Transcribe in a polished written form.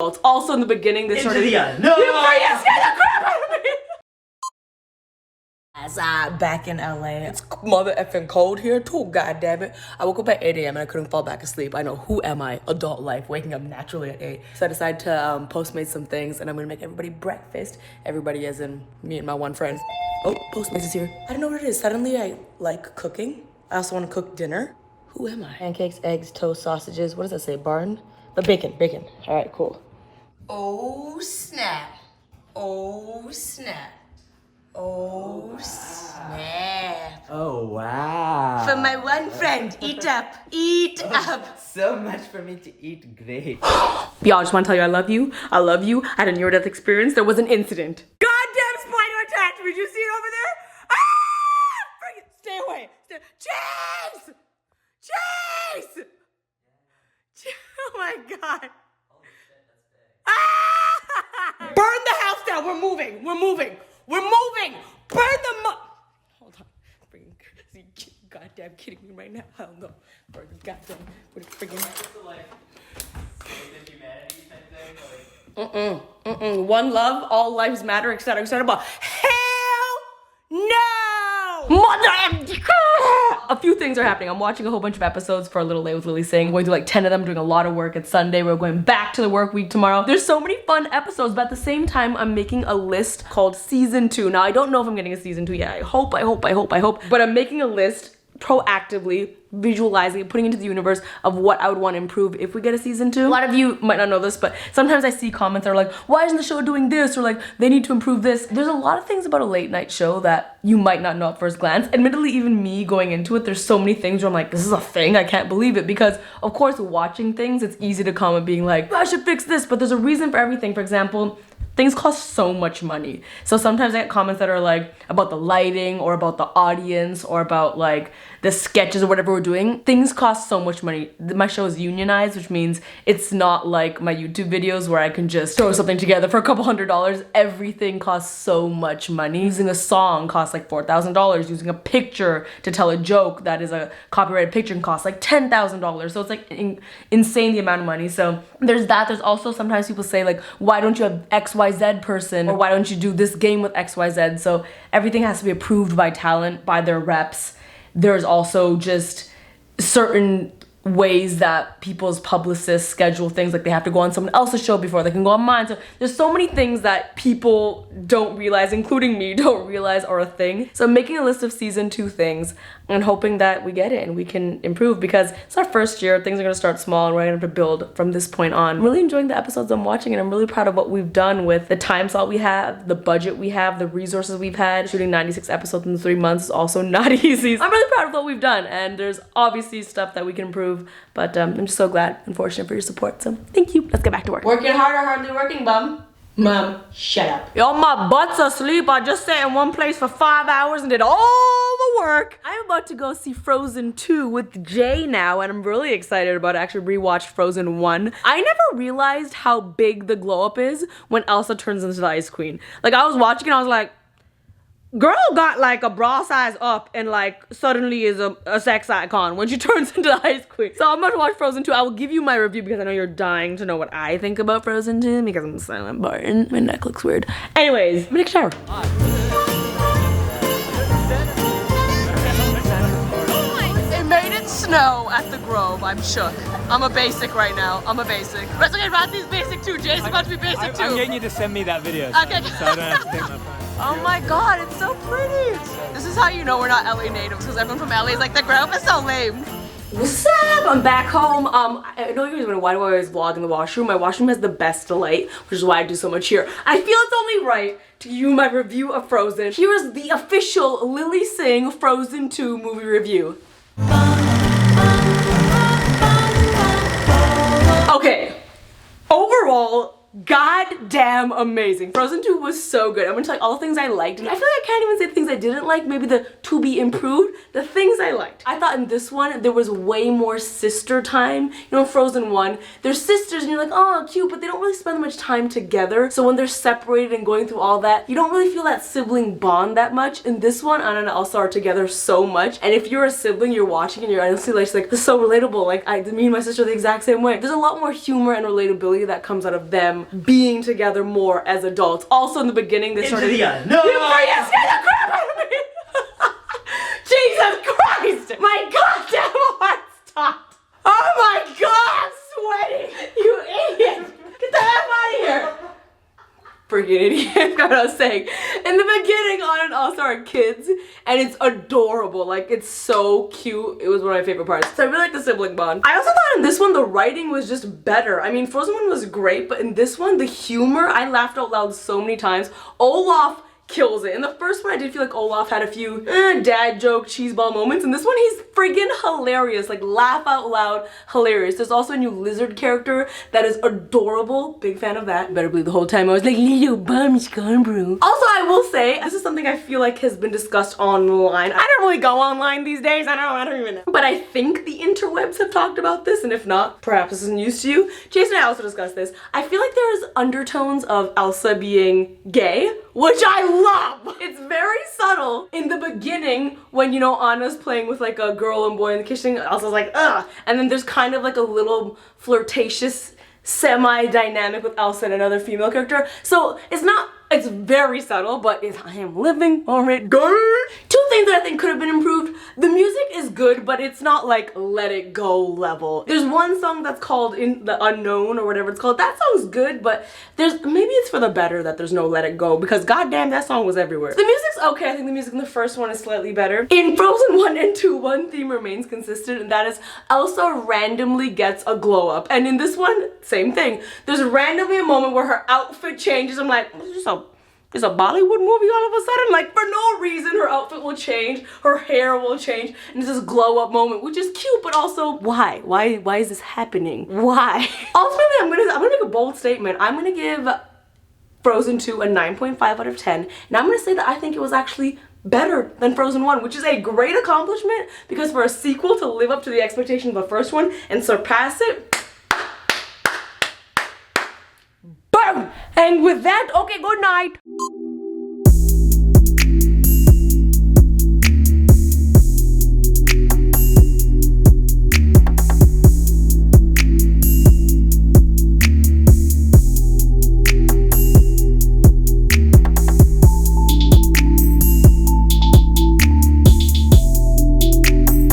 It's also in the beginning they started. No! You freaking scared the crap out of me! As back in LA, it's mother effing cold here too, god damn it. I woke up at 8 a.m. and I couldn't fall back asleep. I know, who am I? Adult life, waking up naturally at 8. So I decided to Postmate some things and I'm gonna make everybody breakfast. Everybody as in me and my one friend. Oh, Postmates is here. I don't know what it is. Suddenly I like cooking. I also wanna cook dinner. Who am I? Pancakes, eggs, toast, sausages. What does that say, barn? But bacon. All right, cool. Oh snap. Oh snap. Oh snap. Oh wow. For my one friend, eat up. Eat up. So much for me to eat, great. Y'all, just want to tell you I love you. I love you. I had a near-death experience. There was an incident. Goddamn spider attacked me. Did you see it over there? Ah! Bring it. Stay away. Chase! Chase! Oh my god. Ah! Burn the house down. We're moving. Burn the Hold on. Freaking goddamn kidding me right now. Hell no. Burn the goddamn. What a freaking. One love, all lives matter, etc. But hell no! Mother. A few things are happening. I'm watching a whole bunch of episodes for A Little Late with Lilly Singh. I'm going through like 10 of them, doing a lot of work. It's Sunday. We're going back to the work week tomorrow. There's so many fun episodes, but at the same time, I'm making a list called Season 2. Now, I don't know if I'm getting a Season 2 yet. I hope. But I'm making a list proactively, visualizing, putting into the universe of what I would want to improve if we get a Season 2. A lot of you might not know this, but sometimes I see comments that are like, why isn't the show doing this? Or like, they need to improve this. There's a lot of things about a late night show that you might not know at first glance. Admittedly, even me going into it, there's so many things where I'm like, this is a thing, I can't believe it. Because of course, watching things, it's easy to comment being like, I should fix this, but there's a reason for everything. For example, things cost so much money. So sometimes I get comments that are like about the lighting or about the audience or about like the sketches or whatever we're doing. Things cost so much money. My show is unionized, which means it's not like my YouTube videos where I can just throw something together for a couple $100s. Everything costs so much money. Using a song costs like $4,000. Using a picture to tell a joke that is a copyrighted picture can cost like $10,000. So it's like insane the amount of money. So there's that. There's also sometimes people say like, why don't you have XYZ person? Or why don't you do this game with XYZ? So everything has to be approved by talent, by their reps. There's also just certain ways that people's publicists schedule things, like they have to go on someone else's show before they can go on mine. So there's so many things that people don't realize, including me, don't realize are a thing. So I'm making a list of Season 2 things and hoping that we get it and we can improve, because it's our first year. Things are gonna start small and we're gonna have to build from this point on. I'm really enjoying the episodes I'm watching and I'm really proud of what we've done with the time slot we have, the budget we have, the resources we've had. Shooting 96 episodes in 3 months is also not easy. I'm really proud of what we've done, and there's obviously stuff that we can improve, but I'm just so glad and fortunate for your support. So thank you. Let's get back to work. Working hard or hardly working, bum? Mom, shut up. Yo, my butt's asleep. I just sat in one place for 5 hours and did all the work. I'm about to go see Frozen 2 with Jay now, and I'm really excited about it. I actually rewatched Frozen 1. I never realized how big the glow up is when Elsa turns into the Ice Queen. Like, I was watching and I was like, girl got like a bra size up and like suddenly is a sex icon when she turns into the Ice Queen. So I'm about to watch Frozen 2. I will give you my review because I know you're dying to know what I think about Frozen 2 because I'm silent Barton. My neck looks weird. Anyways, I'm gonna take a shower. It made it snow at the Grove. I'm shook. I'm a basic right now. I'm a basic. Let's get Rothy's basic too. Jay's about to be basic too. I'm getting you to send me that video. Okay. So I don't have to take my phone. Oh my god, it's so pretty! This is how you know we're not LA natives, because everyone from LA is like, the Grove is so lame. What's up? I'm back home. I know you're wondering, why do I always vlog in the washroom? My washroom has the best light, which is why I do so much here. I feel it's only right to give you my review of Frozen. Here is the official Lilly Singh Frozen 2 movie review. Okay. Overall, goddamn amazing. Frozen 2 was so good. I'm gonna tell you all the things I liked, and I feel like I can't even say the things I didn't like, maybe the to be improved, the things I liked. I thought in this one, there was way more sister time. You know, in Frozen 1, they're sisters and you're like, oh, cute, but they don't really spend much time together. So when they're separated and going through all that, you don't really feel that sibling bond that much. In this one, Anna and Elsa are together so much, and if you're a sibling, you're watching and you're honestly like, this is so relatable. Like, me and my sister are the exact same way. There's a lot more humor and relatability that comes out of them being together more as adults. Also in the beginning, they started the unknown. You scared the crap out of me! Jesus Christ! My goddamn heart stopped! Oh my god, I'm sweating! You idiot! Get the F out of here! Freaking idiot, I forgot what I was saying. In the beginning, Anna and Elsa are kids, and it's adorable. Like, it's so cute. It was one of my favorite parts. So I really like the sibling bond. I also thought in this one, the writing was just better. I mean, Frozen 1 was great, but in this one, the humor, I laughed out loud so many times. Olaf kills it. In the first one, I did feel like Olaf had a few dad joke, cheeseball moments. In this one, he's friggin' hilarious. Like, laugh out loud, hilarious. There's also a new lizard character that is adorable. Big fan of that. Better believe the whole time I was like, little bum Scarbro. Also, I will say, this is something I feel like has been discussed online. I don't really go online these days. I don't even know. But I think the interwebs have talked about this, and if not, perhaps this isn't news to you. Jason and I also discussed this. I feel like there's undertones of Elsa being gay, which I love. It's very subtle in the beginning when, you know, Anna's playing with like a girl and boy in the kitchen. Elsa's like, ugh. And then there's kind of like a little flirtatious semi-dynamic with Elsa and another female character. So it's very subtle, but I am living for it. Two things that I think could have been improved. The music is good, but it's not like Let It Go level. There's one song that's called In the Unknown or whatever it's called. That song's good, but maybe it's for the better that there's no Let It Go, because goddamn, that song was everywhere. The music's okay. I think the music in the first one is slightly better. In Frozen 1 and 2, one theme remains consistent, and that is Elsa randomly gets a glow up. And in this one, same thing. There's randomly a moment where her outfit changes. I'm like, it's a Bollywood movie all of a sudden. Like, for no reason, her outfit will change, her hair will change, and it's this glow up moment, which is cute, but also, why? Why is this happening? Why? Ultimately, I'm gonna make a bold statement. I'm gonna give Frozen 2 a 9.5 out of 10, and I'm gonna say that I think it was actually better than Frozen 1, which is a great accomplishment, because for a sequel to live up to the expectations of the first one and surpass it, boom! And with that, okay, good night.